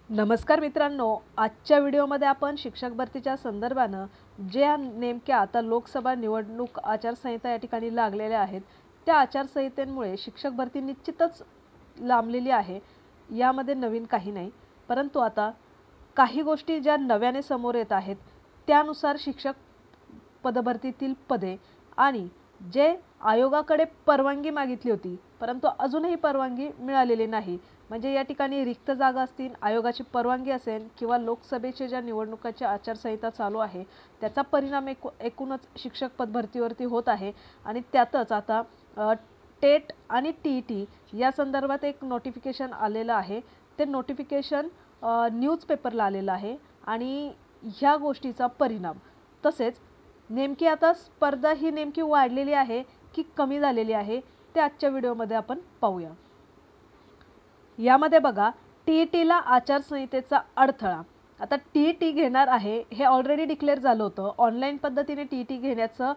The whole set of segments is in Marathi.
नमस्कार मित्रांनो, आजच्या व्हिडिओमध्ये आपण शिक्षक भरतीच्या संदर्भानं ज्या नेमक्या आता लोकसभा निवडणूक आचारसंहिता या ठिकाणी लागलेल्या आहेत, त्या आचारसंहितेमुळे शिक्षक भरती निश्चितच लांबलेली आहे. यामध्ये नवीन काही नाही, परंतु आता काही गोष्टी ज्या नव्याने समोर येत आहेत त्यानुसार शिक्षक पदभरतीतील पदे आणि जे आयोगाकडे परवानगी मागितली होती परंतु अजूनही परवानगी मिळालेली नाही, म्हणजे या ठिकाणी रिक्त जागा असतील, आयोगाची परवानगी असेल किंवा लोकसभेच्या ज्या निवडणुकाची आचारसंहिता चालू आहे त्याचा परिणाम एकूणच शिक्षक पदभरतीवरती होत आहे. आणि त्यातच आता टेट आणि टी या संदर्भात एक नोटिफिकेशन आलेलं आहे. ते नोटिफिकेशन न्यूजपेपरला आलेलं आहे आणि ह्या गोष्टीचा परिणाम तसेच नेमकी आता स्पर्धा ही नेमकी वाढलेली आहे की कमी झालेली आहे ते आजच्या व्हिडिओमध्ये आपण पाहूया. यामध्ये बघा, टीईटीला आचारसंहितेचा अडथळा. आता टीईटी घेणार आहे हे ऑलरेडी डिक्लेअर झालं होतं. ऑनलाईन पद्धतीने टीईटी घेण्याचं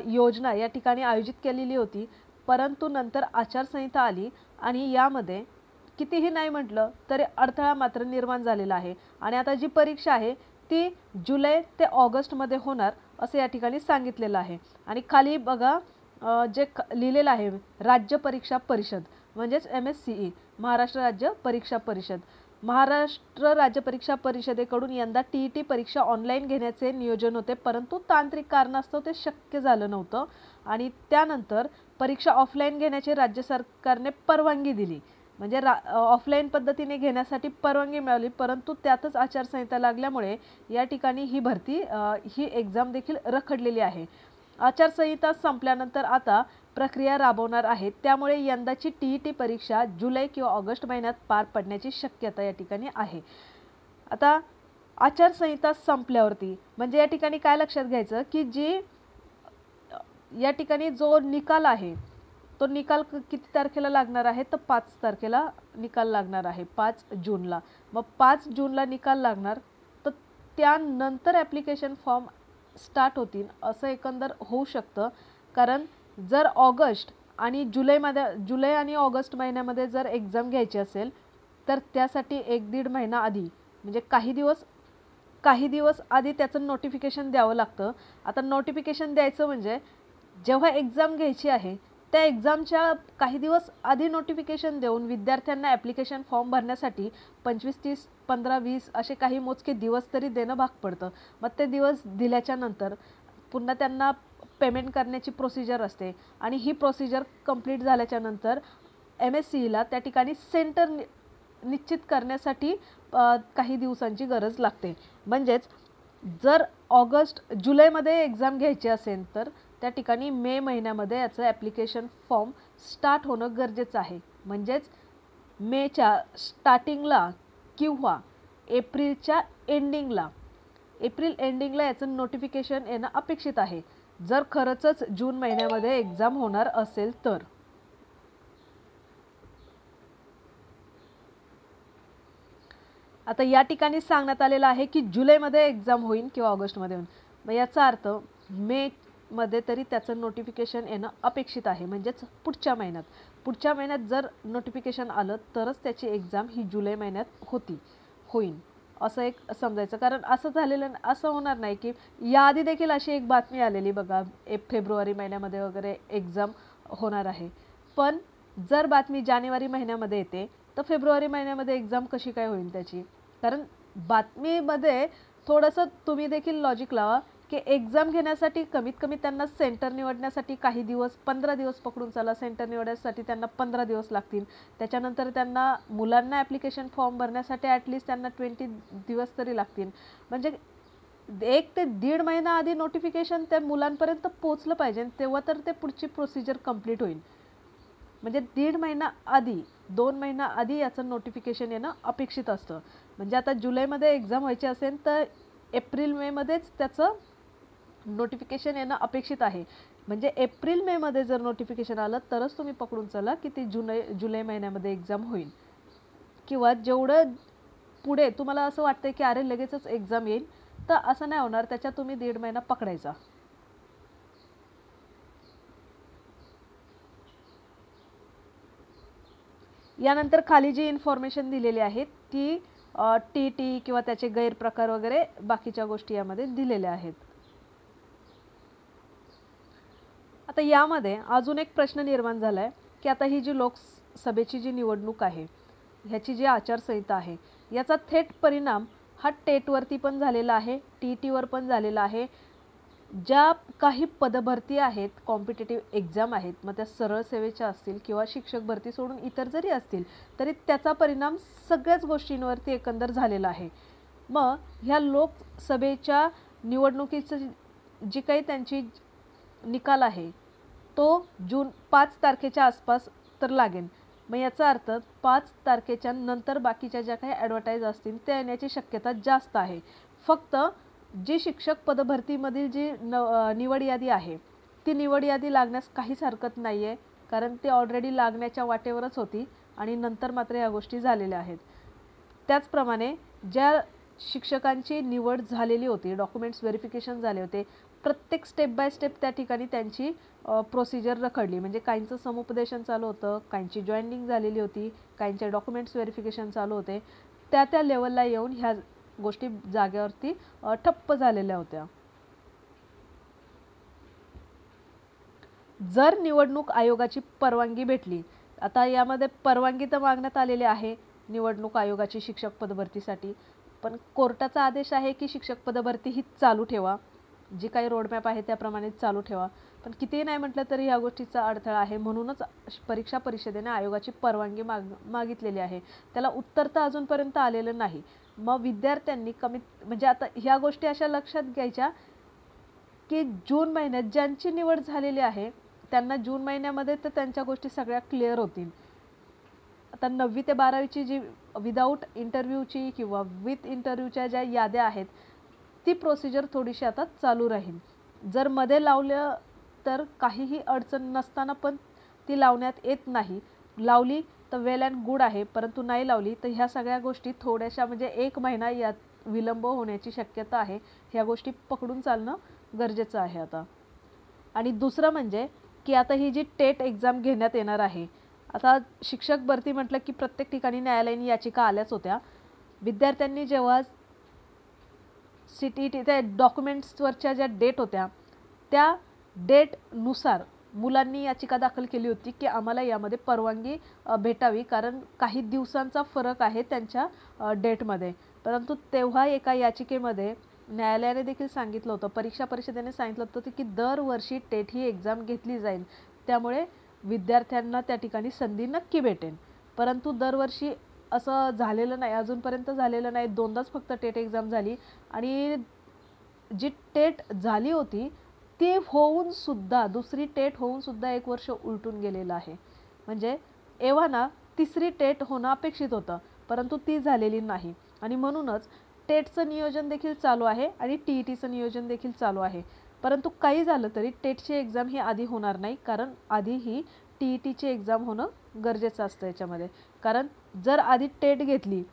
योजना या ठिकाणी आयोजित केलेली होती, परंतु नंतर आचारसंहिता आली आणि यामध्ये कितीही नाही म्हटलं तरी अडथळा मात्र निर्माण झालेला आहे. आणि आता जी परीक्षा आहे ती जुलै ते ऑगस्टमध्ये होणार असं या ठिकाणी सांगितलेलं आहे. आणि खाली बघा जे लिहिलेलं आहे, राज्य परीक्षा परिषद म्हणजेच MSCE, महाराष्ट्र राज्य परीक्षा परिषद. महाराष्ट्र राज्य परीक्षा परिषदेकडून यंदा टीईटी परीक्षा ऑनलाईन घेण्याचे नियोजन होते, परंतु तांत्रिक कारणास्तव ते शक्य झालं नव्हतं आणि त्यानंतर परीक्षा ऑफलाईन घेण्याची राज्य सरकारने परवानगी दिली, म्हणजे ऑफलाईन पद्धतीने घेण्यासाठी परवानगी मिळाली, परंतु त्यातच आचारसंहिता लागल्यामुळे या ठिकाणी ही भरती ही एक्झाम देखील रखडलेली आहे. आचारसंहिता संपल्यानंतर आता प्रक्रिया राबवणार आहे, त्यामुळे यंदाची टीईटी परीक्षा जुलै किंवा ऑगस्ट महिन्यात पार पडण्याची शक्यता या ठिकाणी आहे. आता आचारसंहिता संपल्यावरती म्हणजे या ठिकाणी काय लक्षात घ्यायचं की जी या ठिकाणी जो निकाल आहे तो निकाल किती तारखेला लागणार आहे, तर 5 तारखेला निकाल लागणार आहे, 5 जूनला. मग 5 जूनला निकाल लागणार, तर त्यानंतर ॲप्लिकेशन फॉर्म स्टार्ट होतील असं एकंदर होऊ शकतं. कारण जर ऑगस्ट आणि जुलै आणि ऑगस्ट महिन्यामध्ये जर एक्झाम घ्यायची असेल तर त्यासाठी 1-1.5 महिना आधी म्हणजे काही दिवस आधी त्याचं नोटिफिकेशन द्यावं लागतं. आता नोटिफिकेशन द्यायचं म्हणजे जेव्हा एक्झाम घ्यायची आहे त्या एक्झामच्या काही दिवस आधी नोटिफिकेशन देऊन विद्यार्थ्यांना ॲप्लिकेशन फॉर्म भरण्यासाठी 25, 30, 15, 20 असे काही मोजके दिवस तरी देणं भाग पडतं. मग ते दिवस दिल्याच्या नंतर पुन्हा त्यांना पेमेंट करण्याची प्रोसिजर असते आणि ही प्रोसिजर कंप्लीट झाल्याच्या नंतर MSCEला त्या ठिकाणी सेंटर निश्चित करण्यासाठी काही दिवसांची गरज लागते. म्हणजेच जर जुलैमध्ये एक्झाम घ्यायची असेल तर त्या ठिकाणी मे महिन्यामध्ये याचं ॲप्लिकेशन फॉर्म स्टार्ट होणं गरजेचं आहे. म्हणजेच मेच्या स्टार्टिंगला किंवा एप्रिल एंडिंगला याचं नोटिफिकेशन येणं अपेक्षित आहे, जर खरंच जून महिन्यामध्ये एक्झाम होणार असेल तर. आता या ठिकाणी सांगण्यात आलेलं आहे की जुलैमध्ये एक्झाम होईल किंवा ऑगस्टमध्ये होईल. मग याचा अर्थ मेमध्ये तरी त्याचं नोटिफिकेशन येणं अपेक्षित आहे, म्हणजेच पुढच्या महिन्यात जर नोटिफिकेशन आलं तरच त्याची एक्झाम ही जुलै महिन्यात होईल असं एक समजायचं. कारण असं होणार नाही की याआधी देखील अशी एक बातमी आलेली बघा, फेब्रुवारी महिन्यामध्ये वगैरे एक्झाम होणार आहे, पण जर बातमी जानेवारी महिन्यामध्ये येते तर फेब्रुवारी महिन्यामध्ये एक्झाम कशी काय होईल त्याची. कारण बातमीमध्ये थोडंसं तुम्ही देखील लॉजिक लावा की एक्झाम घेण्यासाठी कमीत कमी त्यांना सेंटर निवडण्यासाठी काही दिवस, 15 दिवस पकडून चला, सेंटर निवडण्यासाठी त्यांना 15 दिवस लागतील. त्याच्यानंतर त्यांना मुलांना ॲप्लिकेशन फॉर्म भरण्यासाठी ॲटलिस्ट त्यांना 20 दिवस तरी लागतील. म्हणजे 1 ते 1.5 महिना आधी नोटिफिकेशन त्या मुलांपर्यंत पोचलं पाहिजे, तेव्हा तर ते पुढची प्रोसिजर कंप्लीट होईल. म्हणजे 1.5 महिना आधी, 2 महिना आधी याचं नोटिफिकेशन येणं अपेक्षित असतं. म्हणजे आता जुलैमध्ये एक्झाम व्हायची असेल तर एप्रिल-मेमध्येच त्याचं नोटिफिकेशन येणं अपेक्षित आहे. म्हणजे एप्रिल-मेमध्ये जर नोटिफिकेशन आलं तरच तुम्ही पकडून चला की ती जुलै महिन्यामध्ये एक्झाम होईल. किंवा जेवढं पुढे तुम्हाला असं वाटतं की अरे लगेचच एक्झाम येईल, तर असं नाही होणार, त्याच्यात तुम्ही 1.5 महिना पकडायचा. यानंतर खाली जी इन्फॉर्मेशन दिलेली आहे ती टी टी किंवा त्याचे गैरप्रकार वगैरे बाकीच्या गोष्टी यामध्ये दिलेल्या आहेत. आता यामध्ये अजून एक प्रश्न निर्माण झाला आहे की आता ही जी लोकसभेची जी निवडणूक आहे ह्याची जी आचारसंहिता आहे याचा थेट परिणाम हा टेटवरती पण झालेला आहे, टी टीवर पण झालेला आहे. ज्या काही पदभरती आहेत, कॉम्पिटेटिव्ह एक्झाम आहेत, मग त्या सरळ सेवेच्या असतील किंवा शिक्षक भरती सोडून इतर जरी असतील तरी त्याचा परिणाम सगळ्याच गोष्टींवरती एकंदर झालेला आहे. मग ह्या लोकसभेच्या निवडणुकीचं जी काही त्यांची निकाल आहे तो जून 5 तारखेच्या आसपास तर लागेल. मग याचा अर्थ 5 तारखेच्या नंतर बाकीच्या ज्या काही ॲडव्हर्टाईज असतील त्या येण्याची शक्यता जास्त आहे. फक्त जी शिक्षक पदभरतीमधील जी निवड यादी आहे ती निवड यादी लागण्यास काहीच हरकत नाही आहे, कारण ती ऑलरेडी लागण्याच्या वाटेवरच होती आणि नंतर मात्र या गोष्टी झालेल्या आहेत. त्याचप्रमाणे ज्या शिक्षकांची निवड झालेली होती, डॉक्युमेंट्स व्हेरिफिकेशन झाले होते, प्रत्येक स्टेप बाय स्टेप त्या ठिकाणी त्यांची प्रोसिजर रखडली. म्हणजे काहींचं समुपदेशन चालू होतं, काहींची जॉईनिंग झालेली होती, काहींचे डॉक्युमेंट्स व्हेरिफिकेशन चालू होते. त्या लेवलला येऊन ह्या गोष्टी जागेवरती ठप्प झालेल्या होत्या. जर निवडणूक आयोगाची परवानगी भेटली, आता यामध्ये परवानगी तर मागण्यात आलेली आहे निवडणूक आयोगाची शिक्षक पदभरतीसाठी, पण कोर्टाचा आदेश आहे की शिक्षक पदभरती ही चालू ठेवा, जी काही रोडमॅप आहे त्याप्रमाणे चालू ठेवा. पण कितीही नाही म्हटलं तरी ह्या गोष्टीचा अडथळा आहे, म्हणूनच परीक्षा परिषदेने आयोगाची परवानगी मागितलेली आहे. त्याला उत्तर तर अजूनपर्यंत आलेलं नाही. मग विद्यार्थ्यांनी म्हणजे आता ह्या गोष्टी अशा लक्षात घ्यायच्या की जून महिन्यात ज्यांची निवड झालेली आहे त्यांना जून महिन्यामध्ये तर त्यांच्या गोष्टी सगळ्या क्लिअर होतील. आता 9वी ते 12वीची जी विदाऊट इंटरव्ह्यूची किंवा विथ इंटरव्ह्यूच्या ज्या याद्या आहेत ती प्रोसिजर थोडीशी आता चालू राहील. जर मध्ये लावलं तर काहीही अडचण नसताना पण ती लावण्यात येत नाही. लावली तर वेल अँड गुड आहे, परंतु नाही लावली तर ह्या सगळ्या गोष्टी थोड्याशा म्हणजे 1 महिना यात विलंब होण्याची शक्यता आहे. ह्या गोष्टी पकडून चालणं गरजेचं आहे आता. आणि दुसरं म्हणजे की आता ही जी टेट एक्झाम घेण्यात येणार आहे, आता शिक्षक भरती म्हटलं की प्रत्येक ठिकाणी न्यायालयीन याचिका आल्याच होत्या. विद्यार्थ्यांनी जेव्हा CTET त्या डॉक्युमेंट्सवरच्या ज्या डेट होत्या त्या डेटनुसार मुलांनी याचिका दाखल केली होती की आम्हाला यामध्ये परवानगी भेटावी, कारण काही दिवसांचा फरक आहे त्यांच्या डेटमध्ये. परंतु तेव्हा एका याचिकेमध्ये न्यायालयाने देखील सांगितलं होतं, परीक्षा परिषदेने सांगितलं होतं की दरवर्षी टेट ही एक्झाम घेतली जाईल, त्यामुळे विद्यार्थ्यांना त्या ठिकाणी संधी नक्की भेटेल. परंतु दरवर्षी असं झालेलं नाही, अजूनपर्यंत झालेलं नाही. 2दाच फक्त टेट एक्झाम झाली आणि जी टेट झाली होती ती होऊन सुद्धा, दुसरी टेट होऊन सुद्धा 1 वर्ष उलटून गेलेलं आहे. म्हणजे एव्हाना 3री टेट होणं अपेक्षित होतं, परंतु ती झालेली नाही. आणि म्हणूनच टेटचं नियोजन देखील चालू आहे आणि TETचं नियोजन देखील चालू आहे. परंतु काही झालं तरी टेटची एक्झाम ही आधी होणार नाही, कारण आधी ही TETची एक्झाम होणं गरजेचं असतं याच्यामध्ये. कारण जर आधी टेट घेतली,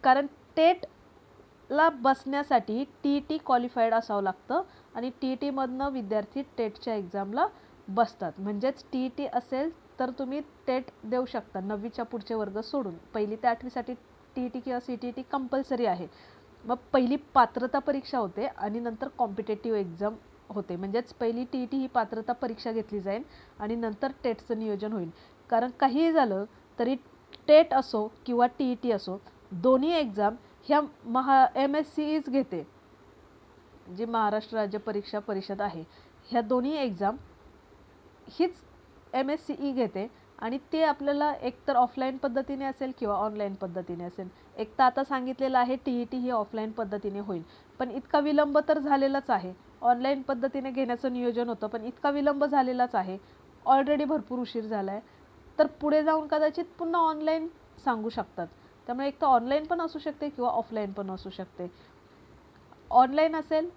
कारण टेटला बसण्यासाठी TET क्वालिफाईड असावं लागतं आणि TETमधनं विद्यार्थी टेटच्या एक्झामला बसतात. म्हणजेच TET असेल तर तुम्ही टेट देऊ शकता 9वीच्या पुढचे वर्ग सोडून. 1ली ते 8वीसाठी TET किंवा CTET कंपल्सरी आहे. मग पहिली पात्रता परीक्षा होते आणि नंतर कॉम्पिटेटिव्ह एक्झाम होते. म्हणजेच पहिली TET ही पात्रता परीक्षा घेतली जाईल आणि नंतर टेटचं नियोजन होईल. कारण काहीही झालं तरी टेट असो किंवा TET असो, दोन्ही एक्झाम ह्या MSCEच घेते, जी महाराष्ट्र राज्य परीक्षा परिषद आहे. ह्या दोन्ही एक्झाम हीच MSCE घेते आणि ते आपल्याला एकतर ऑफलाईन पद्धतीने असेल किंवा ऑनलाईन पद्धतीने असेल. एक तर आता सांगितलेलं आहे TET ही ऑफलाईन पद्धतीने होईल, पण इतका विलंब तर झालेलाच आहे. ऑनलाईन पद्धतीने घेण्याचं नियोजन होतं, पण इतका विलंब झालेलाच आहे, ऑलरेडी भरपूर उशीर झाला आहे. तर पुढे जाऊन कदाचित पुन्हा ऑनलाईन सांगू शकतात. त्यामुळे एक तर ऑनलाईन पण असू शकते किंवा ऑफलाईन पण असू शकते. ऑनलाईन असेल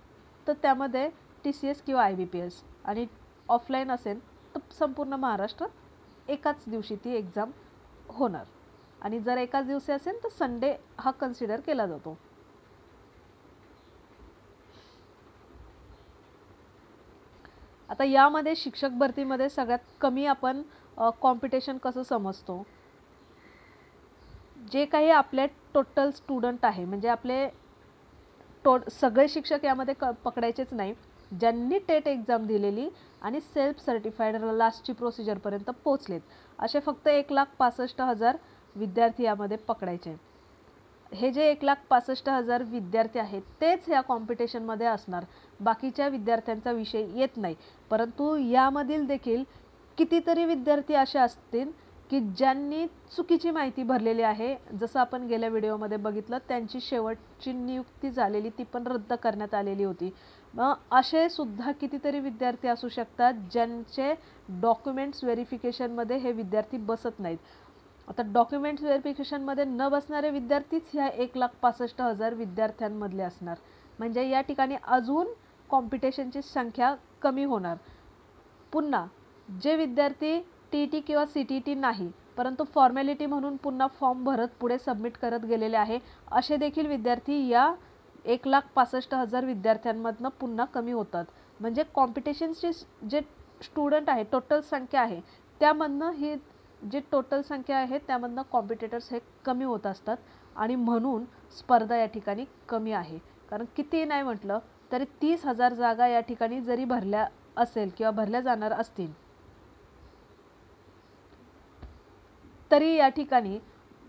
तर त्यामध्ये TCS किंवा IBPS आणि ऑफलाईन असेल तर संपूर्ण महाराष्ट्रात एकाच दिवशी ती एक्झाम होणार. आणि जर एकाच दिवशी असेल तर संडे हा कन्सिडर केला जातो. आता यामध्ये शिक्षक भरतीमध्ये सगळ्यात कमी आपण कॉम्पिटिशन कसं समजतो, जे काही आपले टोटल स्टुडंट आहे, म्हणजे आपले सगळे शिक्षक यामध्ये पकडायचेच नाही, ज्यांनी टेट एक्झाम दिलेली आणि सेल्फ सर्टिफाईड लास्टची प्रोसिजरपर्यंत पोचलेत, असे फक्त 1,65,000 विद्यार्थी यामध्ये पकडायचे. हे जे 1,65,000 विद्यार्थी आहेत तेच ह्या कॉम्पिटिशनमध्ये असणार. बाकीच्या विद्यार्थ्यांचा विषय येत नाही. परंतु यामधील देखील कितीतरी विद्यार्थी असे असतील की ज्यांनी चुकीची माहिती भरलेली आहे. जसं आपण गेल्या व्हिडिओमध्ये बघितलं, त्यांची शेवटची नियुक्ती झालेली ती पण रद्द करण्यात आलेली होती. मग असे सुद्धा कितीतरी विद्यार्थी असू शकतात ज्यांचे डॉक्युमेंट्स व्हेरिफिकेशनमध्ये हे विद्यार्थी बसत नाहीत. आता डॉक्युमेंट्स व्हेरिफिकेशनमध्ये न बसणारे विद्यार्थीच ह्या 1,65,000 विद्यार्थ्यांमधले असणार. म्हणजे या ठिकाणी अजून कॉम्पिटिशनची संख्या कमी होणार. पुन्हा जे विद्यार्थी TET किंवा CTET नाही, परंतु फॉर्मॅलिटी म्हणून पुन्हा फॉर्म भरत पुढे सबमिट करत गेलेले आहे, असे देखील विद्यार्थी या 1,65,000 विद्यार्थ्यांमधनं पुन्हा कमी होतात. म्हणजे कॉम्पिटिशनची जे स्टुडंट आहे, टोटल संख्या आहे, त्यामधनं ही जी टोटल संख्या आहे त्यामधनं कॉम्पिटिटर्स हे कमी होत असतात आणि म्हणून स्पर्धा या ठिकाणी कमी आहे. कारण किती नाही म्हटलं तरी 30,000 जागा या ठिकाणी जरी भरल्या असेल किंवा भरल्या जाणार असतील, तरी या ठिकाणी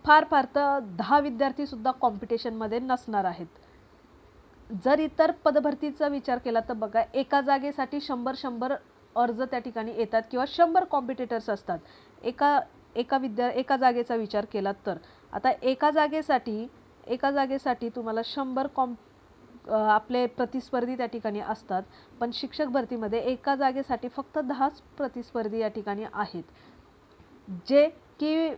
फार तर 10 विद्यार्थीसुद्धा कॉम्पिटिशनमध्ये नसणार आहेत. जर इतर पदभरतीचा विचार केला तर बघा, एका जागेसाठी 100 अर्ज त्या ठिकाणी येतात किंवा 100 कॉम्पिटिटर्स असतात. एका जागेचा विचार केला तर आता एका जागेसाठी तुम्हाला 100 आपले प्रतिस्पर्धी त्या ठिकाणी असतात. पण शिक्षक भरतीमध्ये एका जागेसाठी फक्त 10 प्रतिस्पर्धी या ठिकाणी आहेत, जे की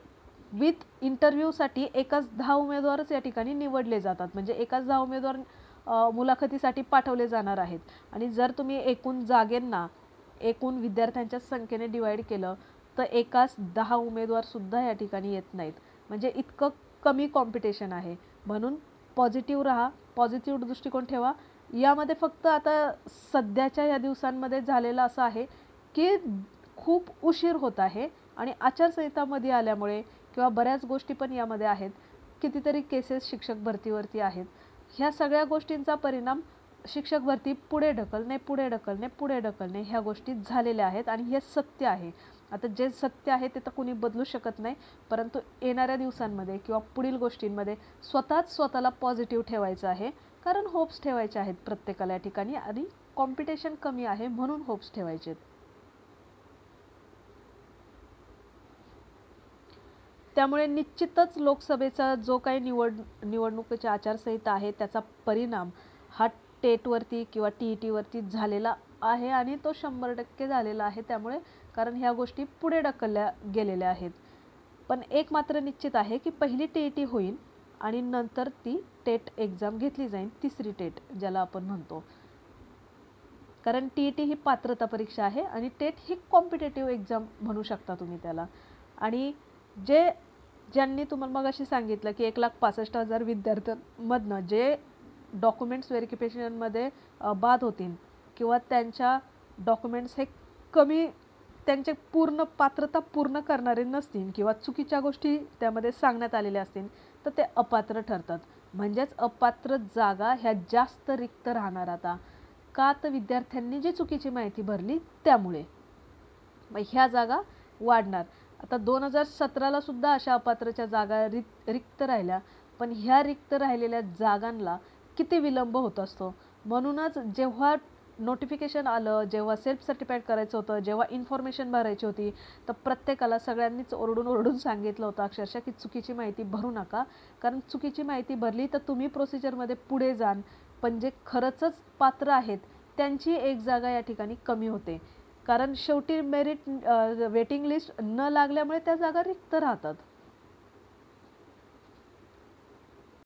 विथ इंटरव्ह्यूसाठी एकाच 10 उमेदवारच या ठिकाणी निवडले जातात. म्हणजे एकाच 10 उमेदवार मुलाखतीसाठी पाठवले जाणार आहेत. आणि जर तुम्ही एकूण विद्यार्थ्यांच्या संख्येने डिवाइड केलं तर एकाच 10 उमेदवारसुद्धा या ठिकाणी येत नाहीत. म्हणजे इतकं कमी कॉम्पिटिशन आहे. म्हणून पॉझिटिव्ह राहा, पॉझिटिव्ह दृष्टिकोन ठेवा. यामध्ये फक्त आता सध्याच्या या दिवसांमध्ये झालेलं असं आहे की खूप उशीर होत आहे आणि आचारसंहितामध्ये आल्यामुळे किंवा बऱ्याच गोष्टी पण यामध्ये आहेत, कितीतरी केसेस शिक्षक भरतीवरती आहेत. ह्या सगळ्या गोष्टींचा परिणाम शिक्षक भरती पुढे ढकलणे ह्या गोष्टी झालेल्या आहेत आणि हे सत्य आहे. आता जे सत्य आहे ते तर कोणी बदलू शकत नाही, परंतु येणाऱ्या दिवसांमध्ये किंवा पुढील गोष्टींमध्ये स्वतःला पॉझिटिव्ह ठेवायचं आहे. कारण होप्स ठेवायचे आहेत प्रत्येकाला या ठिकाणी आणि कॉम्पिटिशन कमी आहे म्हणून होप्स ठेवायचे. त्यामुळे निश्चितच लोकसभेचा जो काही निवडणुकीची आचारसंहिता आहे त्याचा परिणाम हा टेटवरती किंवा TETवरती झालेला आहे आणि तो 100% झालेला आहे. त्यामुळे कारण ह्या गोष्टी पुढे ढकलल्या गेलेल्या आहेत. पण एक मात्र निश्चित आहे की पहिली TET होईल आणि नंतर ती टेट एक्झाम घेतली जाईल, तिसरी टेट ज्याला आपण म्हणतो. कारण TET ही पात्रता परीक्षा आहे आणि टेट ही कॉम्पिटेटिव्ह एक्झाम म्हणू शकता तुम्ही त्याला. आणि ज्यांनी तुम्हाला मग अशी सांगितलं की 1,65,000 विद्यार्थ्यांमधनं जे डॉक्युमेंट्स व्हेरिफिकेशनमध्ये बाद होतील किंवा त्यांच्या डॉक्युमेंट्स हे त्यांचे पात्रता पूर्ण करणारे नसतील किंवा चुकीच्या गोष्टी त्यामध्ये सांगण्यात आलेल्या असतील तर ते अपात्र ठरतात. म्हणजेच अपात्र जागा ह्या जास्त रिक्त राहणार. आता का तर विद्यार्थ्यांनी जी चुकीची माहिती भरली त्यामुळे मग ह्या जागा वाढणार. आता 2017ला सुद्धा अशा अपात्रच्या जागा रिक्त राहिल्या, पण ह्या रिक्त राहिलेल्या जागांना किती विलंब होत असतो. म्हणूनच जेव्हा नोटिफिकेशन आलं, जेव्हा सेल्फ सर्टिफाईड करायचं होतं, जेव्हा इन्फॉर्मेशन भरायची होती, तर प्रत्येकाला सगळ्यांनीच ओरडून सांगितलं होतं अक्षरशः की चुकीची माहिती भरू नका. कारण चुकीची माहिती भरली तर तुम्ही प्रोसिजरमध्ये पुढे जाल, पण जे खरंच पात्र आहेत त्यांची एक जागा या ठिकाणी कमी होते. कारण शेवटी मेरिट वेटिंग लिस्ट न लागल्यामुळे त्या जागा रिक्त राहतात.